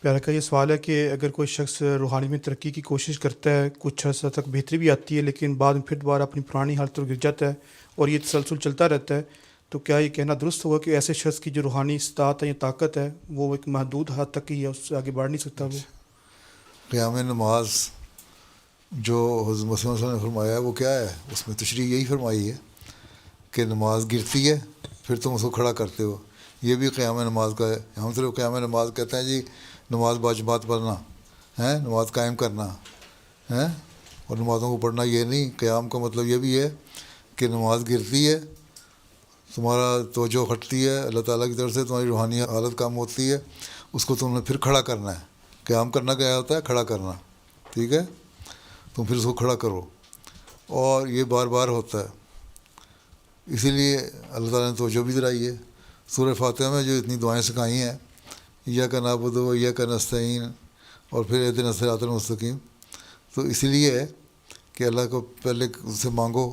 پیارا کا یہ سوال ہے کہ اگر کوئی شخص روحانی میں ترقی کی کوشش کرتا ہے، کچھ عرصہ تک بہتری بھی آتی ہے، لیکن بعد میں پھر دوبارہ اپنی پرانی حالت پر گر جاتا ہے اور یہ تسلسل چلتا رہتا ہے، تو کیا یہ کہنا درست ہوگا کہ ایسے شخص کی جو روحانی استطاعت ہے یا طاقت ہے وہ ایک محدود حد تک ہی ہے، اس سے آگے بڑھ نہیں سکتا وہ؟ قیام نماز جو حضرت مسلم صلی اللہ علیہ وسلم نے فرمایا ہے وہ کیا ہے؟ اس میں تشریح یہی فرمائی ہے کہ نماز گرتی ہے پھر تم اس کو کھڑا کرتے ہو، یہ بھی قیام نماز کا ہے۔ ہم صرف قیام نماز کہتے ہیں جی نماز باجماعت پڑھنا ہے، نماز قائم کرنا ہے اور نمازوں کو پڑھنا، یہ نہیں۔ قیام کا مطلب یہ بھی ہے کہ نماز گرتی ہے، تمہارا توجہ ہٹتی ہے اللہ تعالیٰ کی طرف سے، تمہاری روحانی حالت کم ہوتی ہے، اس کو تم نے پھر کھڑا کرنا ہے۔ قیام کرنا کیا ہوتا ہے؟ کھڑا کرنا، ٹھیک ہے؟ تم پھر اس کو کھڑا کرو، اور یہ بار بار ہوتا ہے۔ اسی لیے اللہ تعالیٰ نے توجہ بھی دلائی ہے سورہ فاتحہ میں، جو اتنی دعائیں سکھائی ہیں، ایاک نعبد و ایاک نستعین، اور پھر اہدنا الصراط المستقیم، تو اسی لیے ہے کہ اللہ کو پہلے اس سے مانگو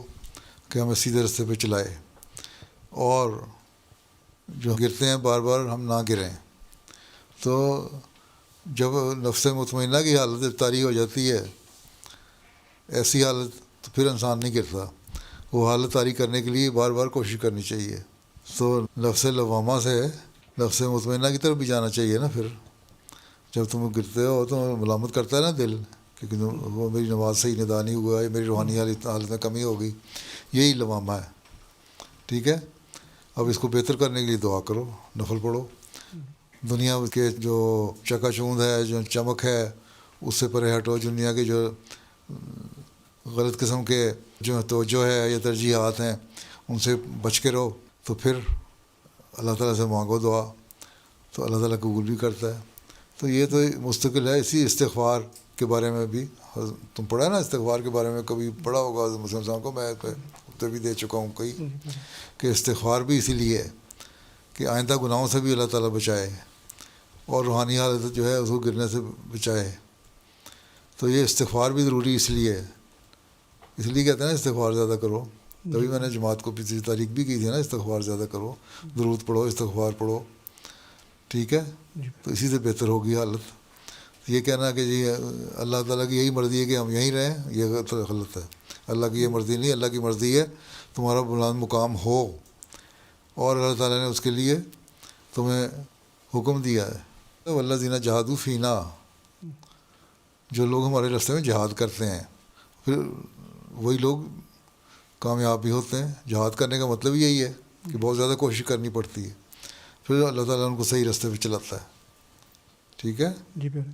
کہ ہمیں سیدھے راستے پہ چلائے، اور جو گرتے ہیں بار بار ہم نہ گریں۔ تو جب نفس مطمئنہ کی حالت طاری ہو جاتی ہے، ایسی حالت، تو پھر انسان نہیں گرتا۔ وہ حالت طاری کرنے کے لیے بار بار کوشش کرنی چاہیے۔ تو نفس لوامہ سے نفس مطمئنہ کی طرف بھی جانا چاہیے نا۔ پھر جب تم گرتے ہو تو ملامت کرتا ہے نا دل، کیونکہ وہ میری نماز صحیح ادا نہیں ہوا ہے، میری روحانی حالت میں کمی ہوگی، یہی لوامہ ہے، ٹھیک ہے؟ اب اس کو بہتر کرنے کے لیے دعا کرو، نفل پڑھو، دنیا کے جو چکا چوند ہے، جو چمک ہے، اس سے پرے ہٹو، دنیا کے جو غلط قسم کے جو توجہ ہے یا ترجیحات ہیں ان سے بچ کے رہو، تو پھر اللہ تعالیٰ سے مانگو دعا، تو اللہ تعالیٰ قبول بھی کرتا ہے۔ تو یہ تو مستقل ہے۔ اسی استغفار کے بارے میں بھی تم پڑھا ہے نا، استغفار کے بارے میں کبھی پڑھا ہوگا مسلم صاحب کو، میں تو بھی دے چکا ہوں کئی، کہ استغفار بھی اسی لیے ہے کہ آئندہ گناہوں سے بھی اللہ تعالیٰ بچائے، اور روحانی حالت جو ہے اس کو گرنے سے بچائے۔ تو یہ استغفار بھی ضروری اس لیے ہے، اس لیے کہتے ہیں نا استغفار زیادہ کرو۔ تبھی میں نے جماعت کو پچھلی تاریخ بھی کی تھی نا، استغفار زیادہ کرو، درود پڑھو، استغفار پڑھو، ٹھیک ہے؟ تو اسی سے بہتر ہوگی حالت۔ یہ کہنا کہ جی اللہ تعالیٰ کی یہی مرضی ہے کہ ہم یہیں رہیں، یہ غلط ہے۔ اللہ کی یہ مرضی نہیں، اللہ کی مرضی ہے تمہارا بلند مقام ہو، اور اللہ تعالیٰ نے اس کے لیے تمہیں حکم دیا ہے، والذین جاہدوا فینا، جو لوگ ہمارے راستے میں جہاد کرتے ہیں، پھر وہی لوگ کامیاب بھی ہوتے ہیں۔ جہاد کرنے کا مطلب یہی ہے کہ بہت زیادہ کوشش کرنی پڑتی ہے، پھر اللہ تعالیٰ ان کو صحیح راستے پہ چلاتا ہے، ٹھیک ہے؟ جی پیارا۔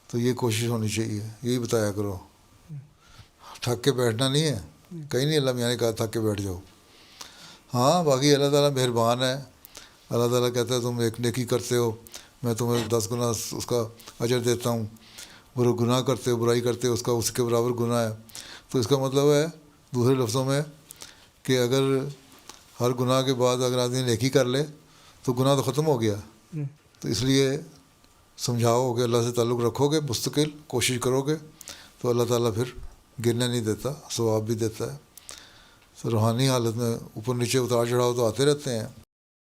تو یہ کوشش ہونی چاہیے، یہی بتایا کرو، تھک کے بیٹھنا نہیں ہے، کہیں نہیں اللہ میاں نے کہا تھک کے بیٹھ جاؤ۔ ہاں باقی اللہ تعالیٰ مہربان ہے، اللہ تعالیٰ کہتا ہے تم ایک نیکی کرتے ہو میں تمہیں 10 گنا اس کا اجر دیتا ہوں، گناہ کرتے ہو، برائی کرتے ہو، اس کے برابر گناہ ہے۔ تو اس کا مطلب ہے دوسرے لفظوں میں کہ اگر ہر گناہ کے بعد اگر آدمی نیکی کر لے تو گناہ تو ختم ہو گیا۔ تو اس لیے سمجھاؤ کہ اللہ سے تعلق رکھو گے، مستقل کوشش کرو گے، تو اللہ تعالیٰ پھر گرنے نہیں دیتا، ثواب بھی دیتا ہے۔ تو روحانی حالت میں اوپر نیچے اتار چڑھاؤ تو آتے رہتے ہیں۔